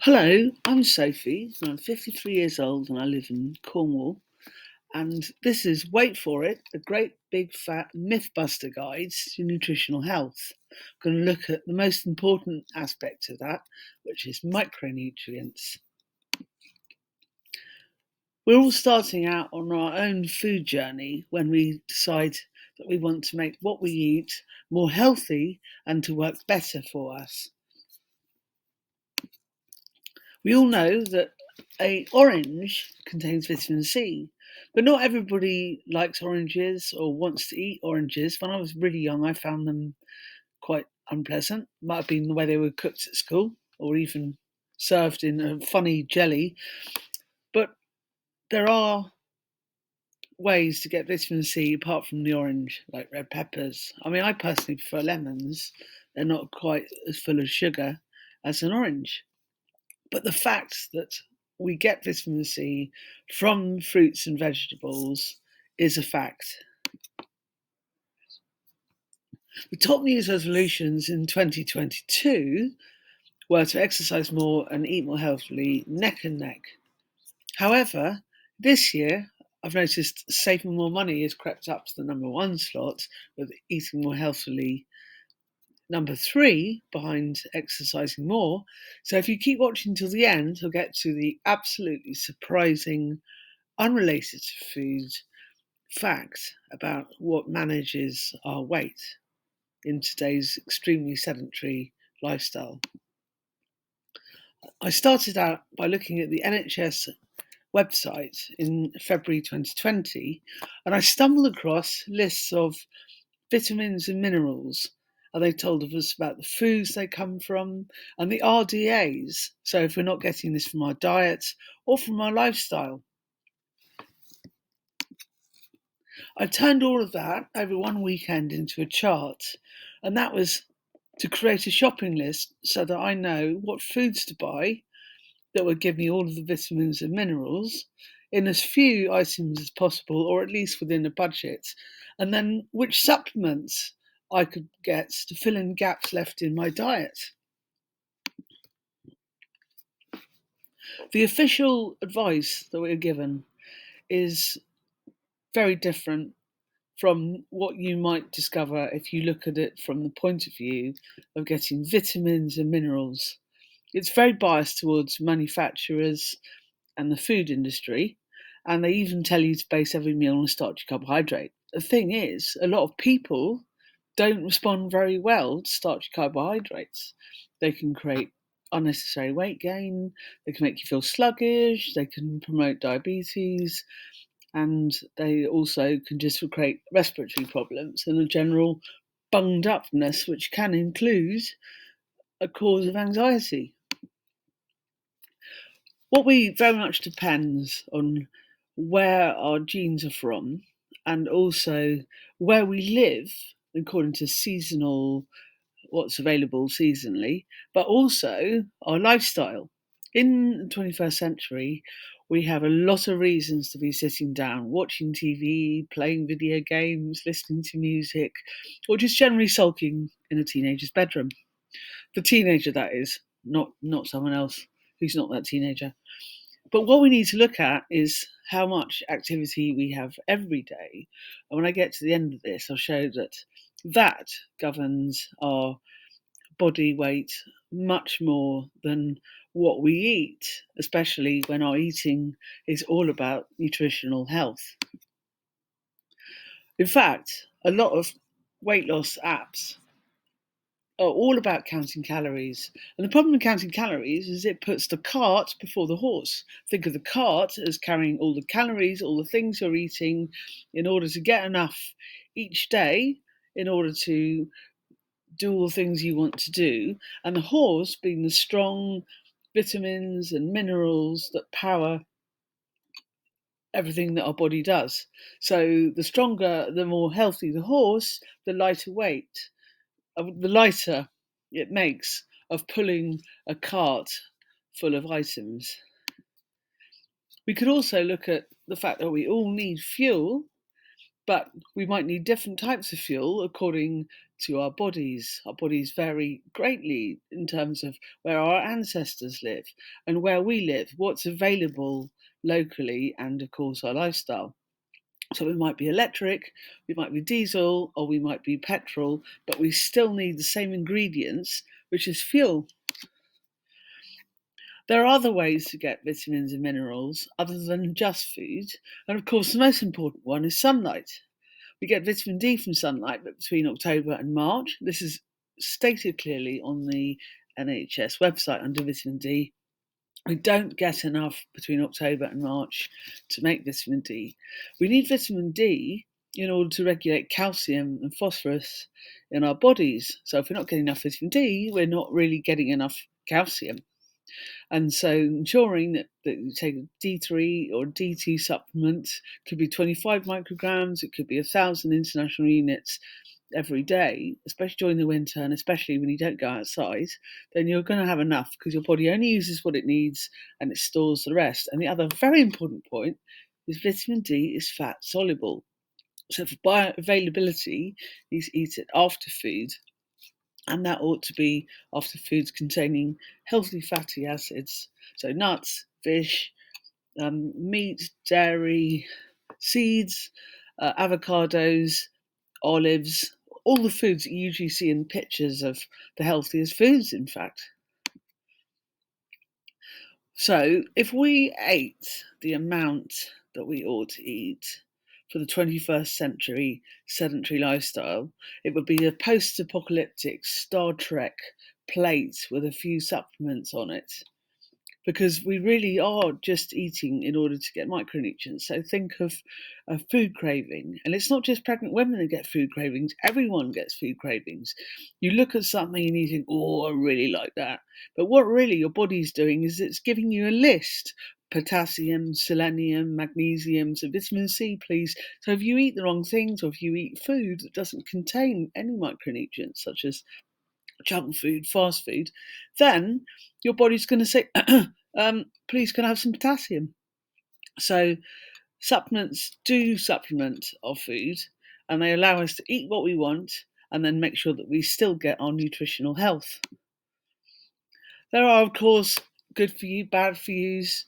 Hello, I'm Sophie, and I'm 53 years old and I live in Cornwall. And this is, wait for it, a great big fat Mythbuster guide to nutritional health. I'm going to look at the most important aspect of that, which is micronutrients. We're all starting out on our own food journey when we decide that we want to make what we eat more healthy and to work better for us. We all know that an orange contains vitamin C, but not everybody likes oranges or wants to eat oranges. When I was really young, I found them quite unpleasant. Might have been the way they were cooked at school or even served in a funny jelly. But there are ways to get vitamin C apart from the orange, like red peppers. I mean, I personally prefer lemons. They're not quite as full of sugar as an orange. But the fact that we get vitamin C from fruits and vegetables is a fact. The top New Year's resolutions in 2022 were to exercise more and eat more healthily, neck and neck. However, this year I've noticed saving more money has crept up to the number one slot, with eating more healthily number three behind exercising more. So if you keep watching till the end, you'll get to the absolutely surprising, unrelated to food fact about what manages our weight in today's extremely sedentary lifestyle. I started out by looking at the NHS website in February 2020, and I stumbled across lists of vitamins and minerals. And they told us about the foods they come from and the RDAs. So if we're not getting this from our diet or from our lifestyle. I turned all of that over one weekend into a chart, and that was to create a shopping list so that I know what foods to buy that would give me all of the vitamins and minerals in as few items as possible, or at least within a budget, and then which supplements I could get to fill in gaps left in my diet. The official advice that we're given is very different from what you might discover if you look at it from the point of view of getting vitamins and minerals. It's very biased towards manufacturers and the food industry, and they even tell you to base every meal on a starchy carbohydrate. The thing is, a lot of people don't respond very well to starchy carbohydrates. They can create unnecessary weight gain, they can make you feel sluggish, they can promote diabetes, and they also can just create respiratory problems and a general bunged upness, which can include a cause of anxiety. What we very much depends on where our genes are from and also where we live according to seasonal, what's available seasonally, but also our lifestyle. In the 21st century, we have a lot of reasons to be sitting down, watching TV, playing video games, listening to music, or just generally sulking in a teenager's bedroom. The teenager, that is, not someone else who's not that teenager. But what we need to look at is how much activity we have every day. And when I get to the end of this, I'll show that that governs our body weight much more than what we eat, especially when our eating is all about nutritional health. In fact, a lot of weight loss apps are all about counting calories. And the problem with counting calories is it puts the cart before the horse. Think of the cart as carrying all the calories, all the things you're eating in order to get enough each day in order to do all the things you want to do, and the horse being the strong vitamins and minerals that power everything that our body does. So the stronger, the more healthy the horse, the lighter weight, the lighter it makes of pulling a cart full of items. We could also look at the fact that we all need fuel, But we might need different types of fuel according to our bodies. Our bodies vary greatly in terms of where our ancestors live and where we live, what's available locally, and of course our lifestyle. So we might be electric, we might be diesel, or we might be petrol, but we still need the same ingredients, which is fuel. There are other ways to get vitamins and minerals other than just food, and of course the most important one is sunlight. We get vitamin D from sunlight, but between October and March. This is stated clearly on the NHS website under vitamin D. We don't get enough between October and March to make vitamin D. We need vitamin D in order to regulate calcium and phosphorus in our bodies. So if we're not getting enough vitamin D, we're not really getting enough calcium. And so ensuring that you take a D3 or D2 supplement, could be 25 micrograms, it could be 1,000 international units every day, especially during the winter and especially when you don't go outside, then you're going to have enough because your body only uses what it needs and it stores the rest. And the other very important point is vitamin D is fat soluble. So for bioavailability, you eat it after food, and that ought to be after foods containing healthy fatty acids. So nuts, fish, meat, dairy, seeds, avocados, olives, all the foods that you usually see in pictures of the healthiest foods, in fact. So if we ate the amount that we ought to eat for the 21st century sedentary lifestyle, it would be a post-apocalyptic Star Trek plate with a few supplements on it, because we really are just eating in order to get micronutrients. So think of a food craving. And it's not just pregnant women that get food cravings, everyone gets food cravings. You look at something and you think, oh, I really like that. But what really your body's doing is it's giving you a list. Potassium, selenium, magnesium, so vitamin C, please. So if you eat the wrong things, or if you eat food that doesn't contain any micronutrients, such as junk food, fast food, then your body's going to say, please, can I have some potassium? So supplements do supplement our food, and they allow us to eat what we want and then make sure that we still get our nutritional health. There are, of course, good for you, bad for yous.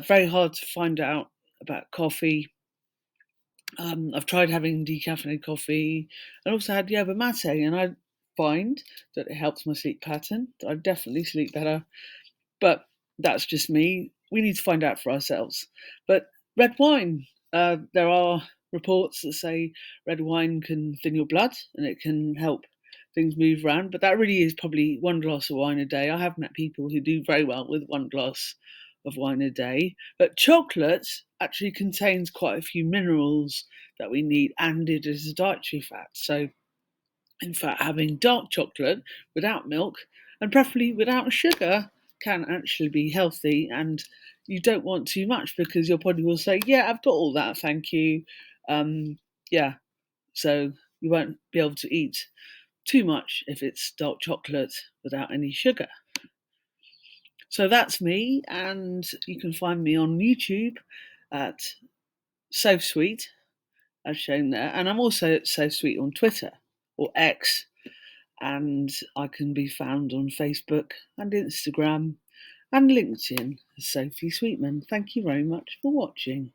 Very hard to find out about coffee. I've tried having decaffeinated coffee and also had yerba mate, and I find that it helps my sleep pattern. I definitely sleep better, but that's just me. We need to find out for ourselves. But red wine, there are reports that say red wine can thin your blood and it can help things move around, but that really is probably one glass of wine a day. I have met people who do very well with one glass of wine a day. But chocolate actually contains quite a few minerals that we need, and it is a dietary fat. So, in fact, having dark chocolate without milk and preferably without sugar can actually be healthy. And you don't want too much because your body will say, yeah, I've got all that, thank you. Yeah, so you won't be able to eat too much if it's dark chocolate without any sugar. So that's me, and you can find me on YouTube at So Sweet, as shown there, and I'm also at So Sweet on Twitter or X, and I can be found on Facebook and Instagram and LinkedIn as Sophie Sweetman. Thank you very much for watching.